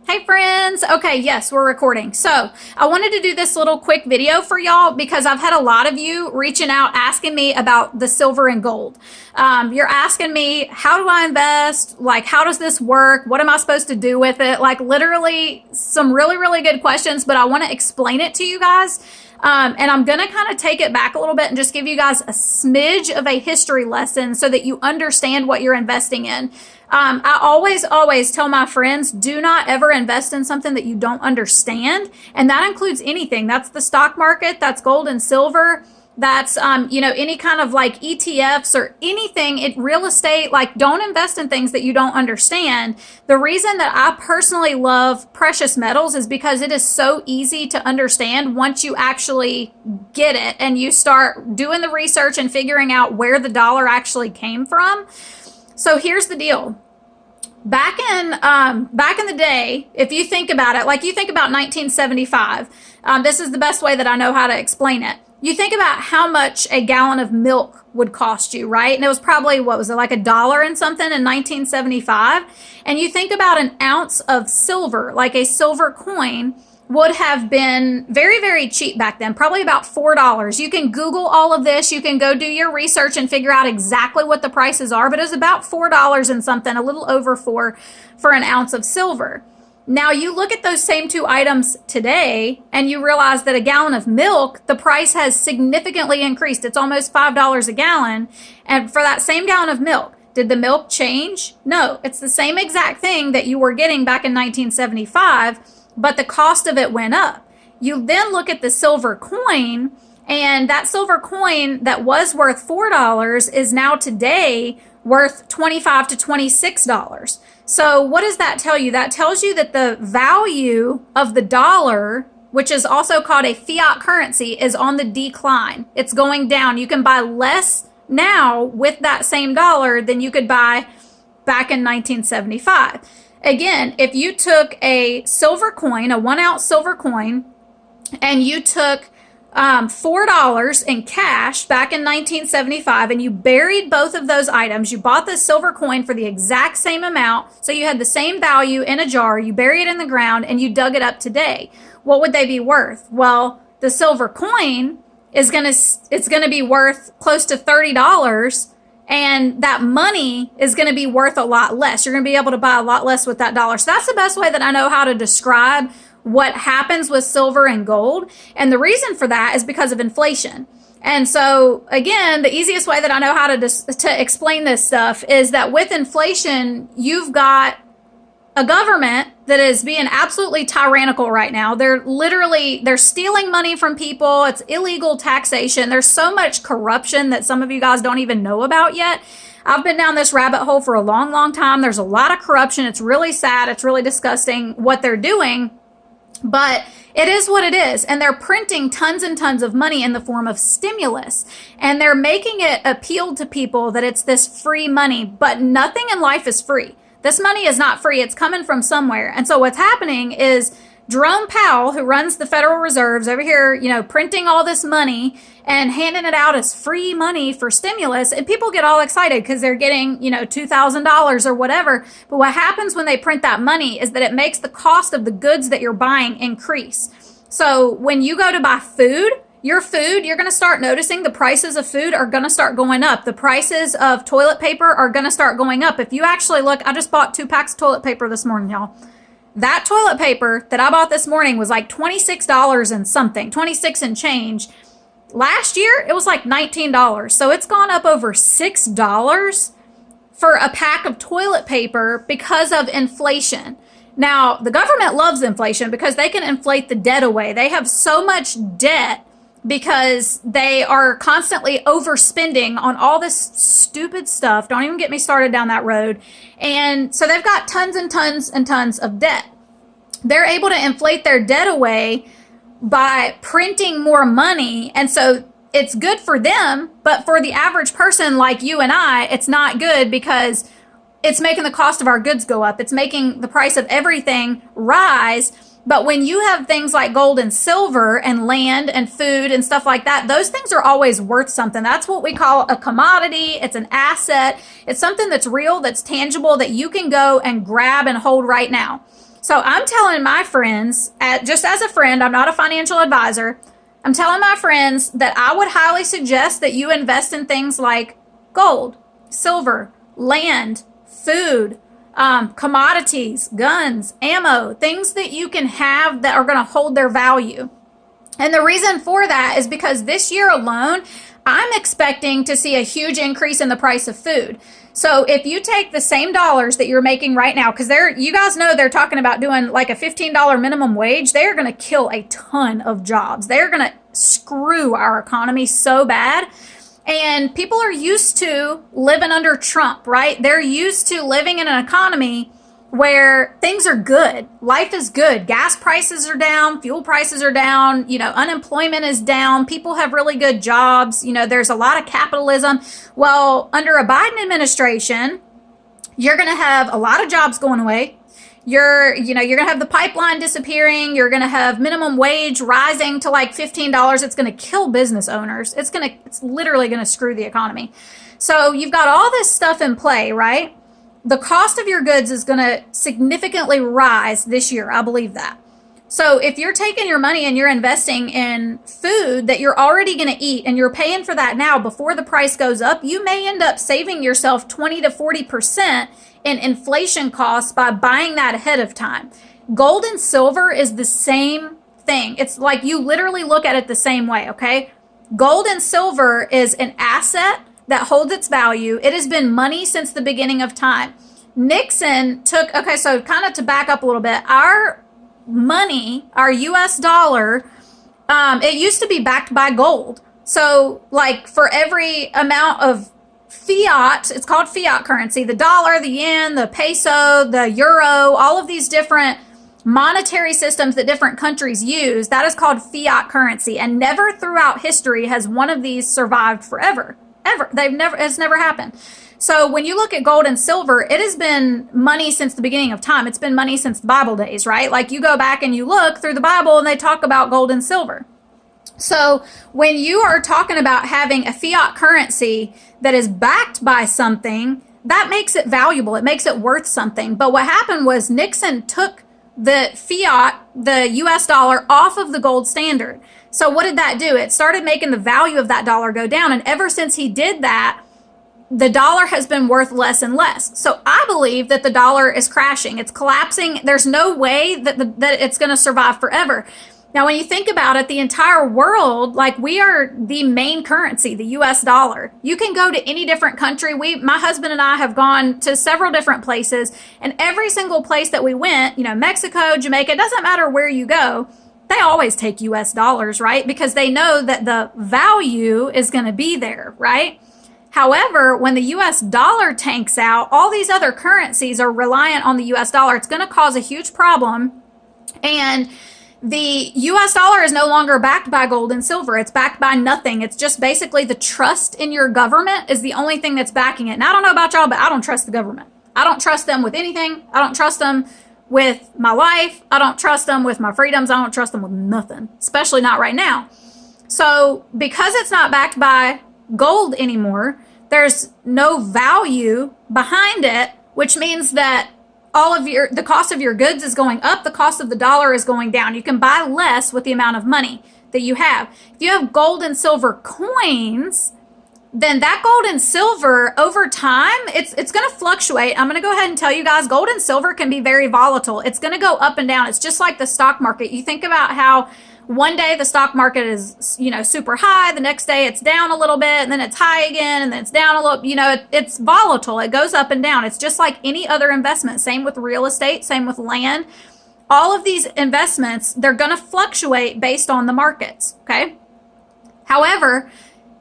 Hey friends. Okay, yes, we're recording. So I wanted to do this little quick video for y'all because I've had a lot of you reaching out asking me about the silver and gold. You're asking me, how do I invest? Like, how does this work? What am I supposed to do with it? Like, literally some really, really good questions, but I want to explain it to you guys. And I'm going to kind of take it back a little bit and just give you guys a smidge of a history lesson so that you understand what you're investing in. I always tell my friends, do not ever invest in something that you don't understand. And that includes anything. That's the stock market. That's gold and silver. That's, any kind of like ETFs or anything, real estate. Like, don't invest in things that you don't understand. The reason that I personally love precious metals is because it is so easy to understand once you actually get it and you start doing the research and figuring out where the dollar actually came from. So here's the deal. Back in the day, if you think about it, like you think about 1975, this is the best way that I know how to explain it. You think about how much a gallon of milk would cost you, right? And it was probably, what was it, like $1 and something in 1975? And you think about an ounce of silver, like a silver coin, would have been very, very cheap back then, probably about $4. You can Google all of this. You can go do your research and figure out exactly what the prices are, but it was about $4 and something, a little over $4 for an ounce of silver. Now you look at those same two items today and you realize that a gallon of milk, the price has significantly increased. It's almost $5 a gallon. And for that same gallon of milk, did the milk change? No, it's the same exact thing that you were getting back in 1975, but the cost of it went up. You then look at the silver coin, and that silver coin that was worth $4 is now today worth $25 to $26. So what does that tell you? That tells you that the value of the dollar, which is also called a fiat currency, is on the decline. It's going down. You can buy less now with that same dollar than you could buy back in 1975. Again, if you took a silver coin, a 1 ounce silver coin, and you took $4 in cash back in 1975 and you buried both of those items, you bought the silver coin for the exact same amount, so you had the same value in a jar, you bury it in the ground, and you dug it up today, what would they be worth? Well, the silver coin is gonna be worth close to $30, and that money is going to be worth a lot less. You're going to be able to buy a lot less with that dollar. So that's the best way that I know how to describe what happens with silver and gold. And the reason for that is because of inflation. And so, again, the easiest way that I know how to explain this stuff is that with inflation, you've got a government that is being absolutely tyrannical right now. They're stealing money from people. It's illegal taxation. There's so much corruption that some of you guys don't even know about yet. I've been down this rabbit hole for a long, long time. There's a lot of corruption. It's really sad. It's really disgusting what they're doing, but it is what it is. And they're printing tons and tons of money in the form of stimulus. And they're making it appeal to people that it's this free money, but nothing in life is free. This money is not free. It's coming from somewhere. And so what's happening is Jerome Powell, who runs the Federal Reserves over here, printing all this money and handing it out as free money for stimulus. And people get all excited because they're getting, $2,000 or whatever. But what happens when they print that money is that it makes the cost of the goods that you're buying increase. So when you go to buy food, you're going to start noticing the prices of food are going to start going up. The prices of toilet paper are going to start going up. If you actually look, I just bought 2 packs of toilet paper this morning, y'all. That toilet paper that I bought this morning was like $26 and something, 26 and change. Last year, it was like $19. So it's gone up over $6 for a pack of toilet paper because of inflation. Now, the government loves inflation because they can inflate the debt away. They have so much debt because they are constantly overspending on all this stupid stuff. Don't even get me started down that road. And so they've got tons and tons and tons of debt. They're able to inflate their debt away by printing more money. And so it's good for them, but for the average person like you and I, it's not good because it's making the cost of our goods go up. It's making the price of everything rise. But when you have things like gold and silver and land and food and stuff like that, those things are always worth something. That's what we call a commodity. It's an asset. It's something that's real, that's tangible, that you can go and grab and hold right now. So I'm telling my friends, just as a friend, I'm not a financial advisor, I'm telling my friends that I would highly suggest that you invest in things like gold, silver, land, food, commodities, guns, ammo, things that you can have that are going to hold their value. And the reason for that is because this year alone, I'm expecting to see a huge increase in the price of food. So if you take the same dollars that you're making right now, because you guys know they're talking about doing like a $15 minimum wage, they're going to kill a ton of jobs. They're going to screw our economy so bad. And people are used to living under Trump, right? They're used to living in an economy where things are good. Life is good. Gas prices are down. Fuel prices are down. Unemployment is down. People have really good jobs. There's a lot of capitalism. Well, under a Biden administration, you're going to have a lot of jobs going away. You're going to have the pipeline disappearing. You're going to have minimum wage rising to like $15. It's going to kill business owners. It's literally going to screw the economy. So you've got all this stuff in play, right? The cost of your goods is going to significantly rise this year. I believe that. So if you're taking your money and you're investing in food that you're already going to eat and you're paying for that now before the price goes up, you may end up saving yourself 20 to 40% in inflation costs by buying that ahead of time. Gold and silver is the same thing. It's like you literally look at it the same way, okay? Gold and silver is an asset that holds its value. It has been money since the beginning of time. Nixon so kind of to back up a little bit, our money, our US dollar, it used to be backed by gold. So like for every amount of fiat, it's called fiat currency, the dollar, the yen, the peso, the euro, all of these different monetary systems that different countries use, that is called fiat currency. And never throughout history has one of these survived forever. Ever. It's never happened. So when you look at gold and silver, it has been money since the beginning of time. It's been money since the Bible days, right? Like you go back and you look through the Bible and they talk about gold and silver. So when you are talking about having a fiat currency that is backed by something, that makes it valuable. It makes it worth something. But what happened was Nixon took the fiat, the US dollar, off of the gold standard. So what did that do? It started making the value of that dollar go down. And ever since he did that, the dollar has been worth less and less. So I believe that the dollar is crashing. It's collapsing. There's no way that it's going to survive forever. Now, when you think about it, the entire world, like we are the main currency, the US dollar. You can go to any different country. My husband and I have gone to several different places, and every single place that we went, Mexico, Jamaica, it doesn't matter where you go, they always take US dollars, right? Because they know that the value is going to be there, right? However, when the US dollar tanks out, all these other currencies are reliant on the US dollar. It's going to cause a huge problem. And the US dollar is no longer backed by gold and silver. It's backed by nothing. It's just basically the trust in your government is the only thing that's backing it. And I don't know about y'all, but I don't trust the government. I don't trust them with anything. I don't trust them with my life. I don't trust them with my freedoms. I don't trust them with nothing, especially not right now. So because it's not backed by gold anymore, there's no value behind it, which means that the cost of your goods is going up, the cost of the dollar is going down. You can buy less with the amount of money that you have. If you have gold and silver coins, then that gold and silver over time, it's going to fluctuate. I'm going to go ahead and tell you guys, gold and silver can be very volatile. It's going to go up and down. It's just like the stock market. You think about how one day the stock market is, super high. The next day it's down a little bit, and then it's high again, and then it's down a little. It's volatile. It goes up and down. It's just like any other investment. Same with real estate, same with land. All of these investments, they're going to fluctuate based on the markets, okay? However,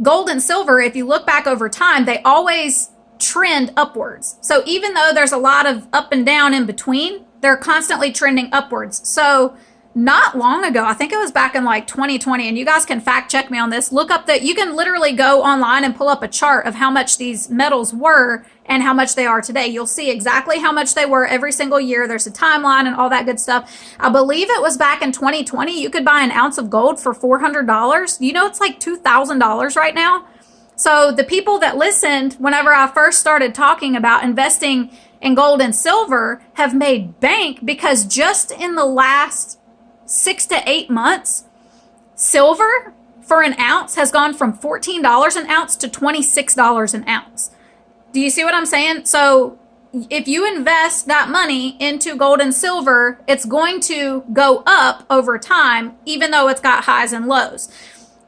gold and silver, if you look back over time, they always trend upwards. So even though there's a lot of up and down in between, they're constantly trending upwards. So not long ago, I think it was back in like 2020, and you guys can fact check me on this. Look up you can literally go online and pull up a chart of how much these metals were and how much they are today. You'll see exactly how much they were every single year. There's a timeline and all that good stuff. I believe it was back in 2020, you could buy an ounce of gold for $400. It's like $2,000 right now. So the people that listened whenever I first started talking about investing in gold and silver have made bank, because just in the last 6 to 8 months, silver for an ounce has gone from $14 an ounce to $26 an ounce. Do you see what I'm saying? So if you invest that money into gold and silver, it's going to go up over time, even though it's got highs and lows.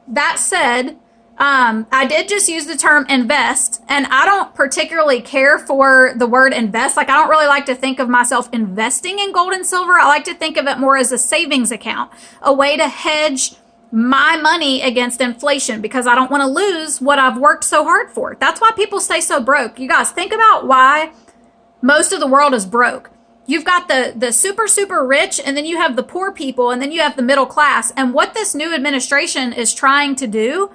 That said, I did just use the term invest, and I don't particularly care for the word invest. Like, I don't really like to think of myself investing in gold and silver. I like to think of it more as a savings account, a way to hedge my money against inflation, because I don't want to lose what I've worked so hard for. That's why people stay so broke. You guys, think about why most of the world is broke. You've got the super, super rich, and then you have the poor people, and then you have the middle class. And what this new administration is trying to do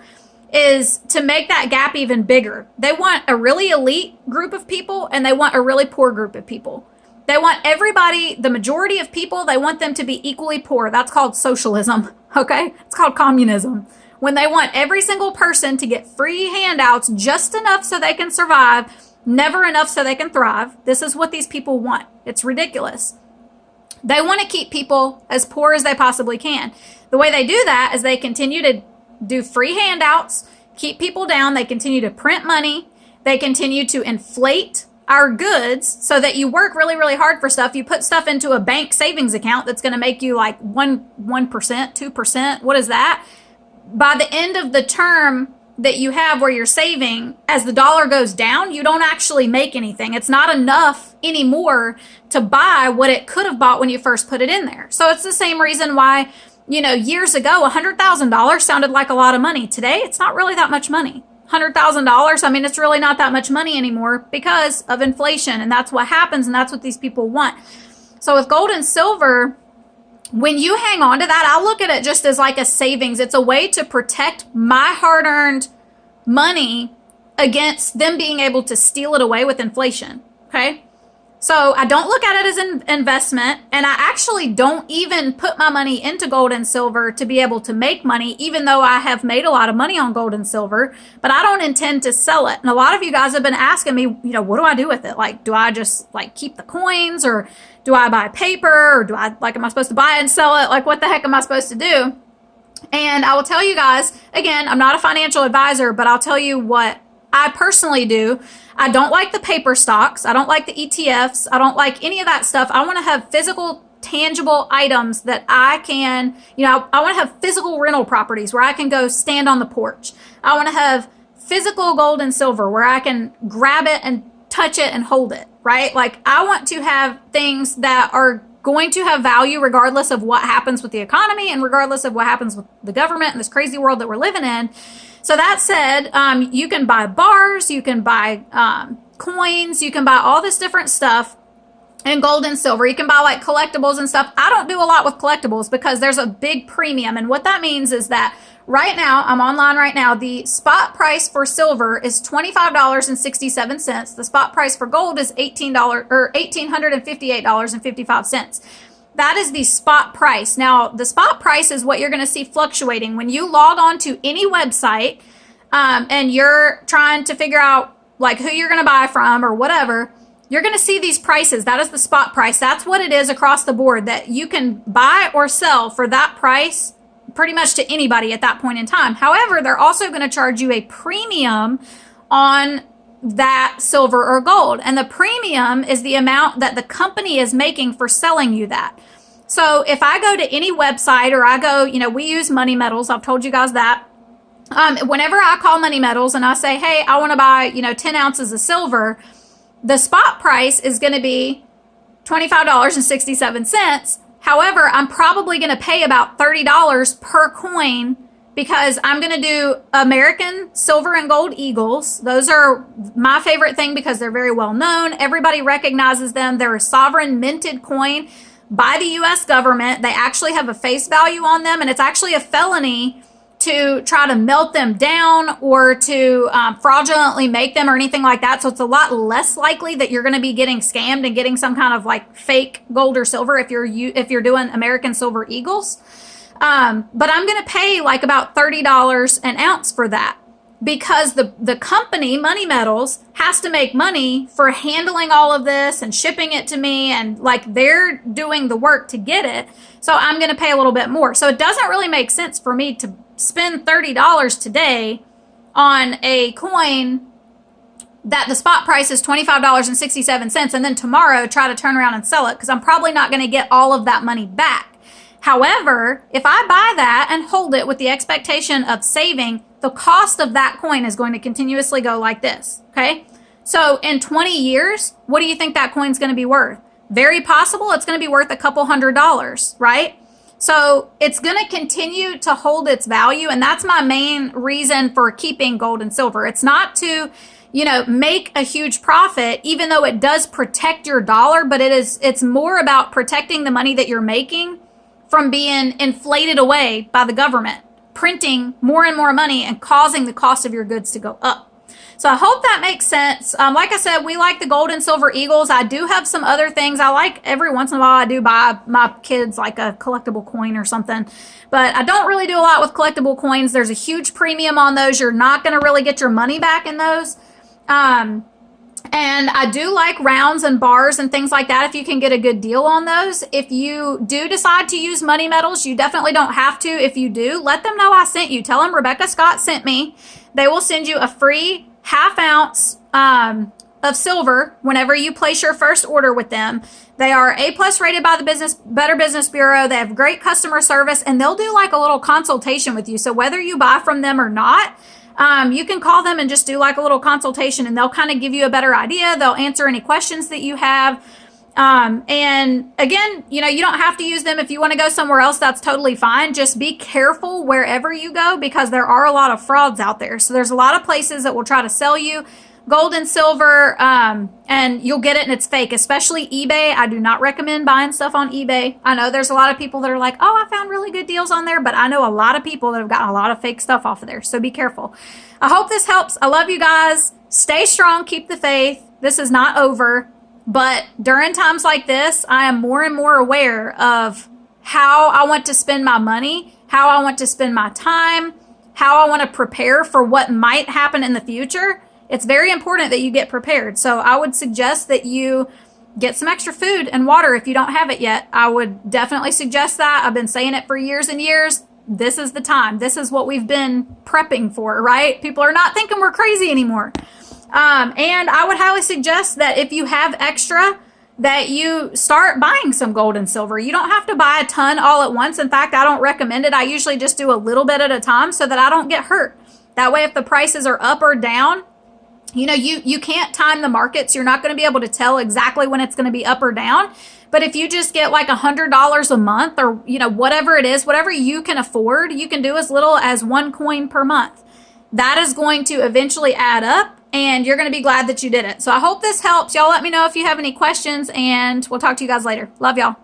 is to make that gap even bigger. They want a really elite group of people, and they want a really poor group of people. They want everybody, the majority of people, they want them to be equally poor. That's called socialism, okay? It's called communism. When they want every single person to get free handouts, just enough so they can survive, never enough so they can thrive. This is what these people want. It's ridiculous. They want to keep people as poor as they possibly can. The way they do that is they continue to do free handouts, keep people down. They continue to print money. They continue to inflate our goods so that you work really, really hard for stuff. You put stuff into a bank savings account that's going to make you like 1%, 2%. What is that? By the end of the term that you have where you're saving, as the dollar goes down, you don't actually make anything. It's not enough anymore to buy what it could have bought when you first put it in there. So it's the same reason why, years ago, $100,000 sounded like a lot of money. Today, it's not really that much money. $100,000, I mean, it's really not that much money anymore because of inflation. And that's what happens, and that's what these people want. So with gold and silver, when you hang on to that, I look at it just as like a savings. It's a way to protect my hard-earned money against them being able to steal it away with inflation, okay? So I don't look at it as an investment, and I actually don't even put my money into gold and silver to be able to make money, even though I have made a lot of money on gold and silver, but I don't intend to sell it. And a lot of you guys have been asking me, what do I do with it? Like, do I just like keep the coins, or do I buy paper, or am I supposed to buy it and sell it? Like, what the heck am I supposed to do? And I will tell you guys, again, I'm not a financial advisor, but I'll tell you what I personally do. I don't like the paper stocks. I don't like the ETFs. I don't like any of that stuff. I want to have physical, tangible items that I can, I want to have physical rental properties where I can go stand on the porch. I want to have physical gold and silver where I can grab it and touch it and hold it, right? Like, I want to have things that are going to have value regardless of what happens with the economy and regardless of what happens with the government and this crazy world that we're living in. So that said, you can buy bars, you can buy coins, you can buy all this different stuff in gold and silver. You can buy like collectibles and stuff. I don't do a lot with collectibles because there's a big premium. And what that means is that right now, I'm online right now, the spot price for silver is $25.67. The spot price for gold is $1,858.55. That is the spot price. Now, the spot price is what you're going to see fluctuating. When you log on to any website and you're trying to figure out like who you're going to buy from or whatever, you're going to see these prices. That is the spot price. That's what it is across the board, that you can buy or sell for that price pretty much to anybody at that point in time. However, they're also going to charge you a premium on that silver or gold. And the premium is the amount that the company is making for selling you that. So if I go to any website, or I go, we use Money Metals. I've told you guys that. Whenever I call Money Metals and I say, hey, I want to buy, 10 ounces of silver, the spot price is going to be $25.67. However, I'm probably going to pay about $30 per coin, because I'm going to do American silver and gold eagles. Those are my favorite thing because they're very well known. Everybody recognizes them. They're a sovereign minted coin by the U.S. government. They actually have a face value on them, and it's actually a felony to try to melt them down or to fraudulently make them or anything like that. So it's a lot less likely that you're going to be getting scammed and getting some kind of like fake gold or silver if you're doing American silver eagles. But I'm going to pay like about $30 an ounce for that. because the company, Money Metals, has to make money for handling all of this and shipping it to me, and like they're doing the work to get it. So I'm going to pay a little bit more. So it doesn't really make sense for me to spend $30 today on a coin that the spot price is $25.67 and then tomorrow try to turn around and sell it, because I'm probably not going to get all of that money back. However, if I buy that and hold it with the expectation of saving, the cost of that coin is going to continuously go like this, okay? So in 20 years, what do you think that coin's going to be worth? Very possible it's going to be worth a couple $100s, right? So it's going to continue to hold its value, and that's my main reason for keeping gold and silver. It's not to, make a huge profit, even though it does protect your dollar, but it's more about protecting the money that you're making from being inflated away by the government, printing more and more money and causing the cost of your goods to go up. So I hope that makes sense. Like I said, we like the gold and silver eagles. I do have some other things. I like every once in a while I do buy my kids like a collectible coin or something. But I don't really do a lot with collectible coins. There's a huge premium on those. You're not going to really get your money back in those. And I do like rounds and bars and things like that if you can get a good deal on those. If you do decide to use Money Metals, you definitely don't have to. If you do, let them know I sent you. Tell them Rebecca Scott sent me. They will send you a free ½ ounce of silver whenever you place your first order with them. They are A+ rated by the Better Business Bureau. They have great customer service, and they'll do like a little consultation with you. So whether you buy from them or not, you can call them and just do like a little consultation, and they'll kind of give you a better idea. They'll answer any questions that you have. And again, you don't have to use them. If you want to go somewhere else, that's totally fine. Just be careful wherever you go, because there are a lot of frauds out there. So there's a lot of places that will try to sell you gold and silver, and you'll get it and it's fake, especially eBay. I do not recommend buying stuff on eBay. I know there's a lot of people that are like, oh, I found really good deals on there, but I know a lot of people that have gotten a lot of fake stuff off of there. So be careful. I hope this helps. I love you guys. Stay strong. Keep the faith. This is not over. But during times like this, I am more and more aware of how I want to spend my money, how I want to spend my time, how I want to prepare for what might happen in the future. It's very important that you get prepared. So I would suggest that you get some extra food and water if you don't have it yet. I would definitely suggest that. I've been saying it for years and years. This is the time. This is what we've been prepping for, right? People are not thinking we're crazy anymore. And I would highly suggest that if you have extra, that you start buying some gold and silver. You don't have to buy a ton all at once. In fact, I don't recommend it. I usually just do a little bit at a time so that I don't get hurt. That way, if the prices are up or down, you can't time the markets. You're not going to be able to tell exactly when it's going to be up or down. But if you just get like $100 a month, or, whatever it is, whatever you can afford, you can do as little as one coin per month. That is going to eventually add up, and you're going to be glad that you did it. So I hope this helps. Y'all let me know if you have any questions, and we'll talk to you guys later. Love y'all.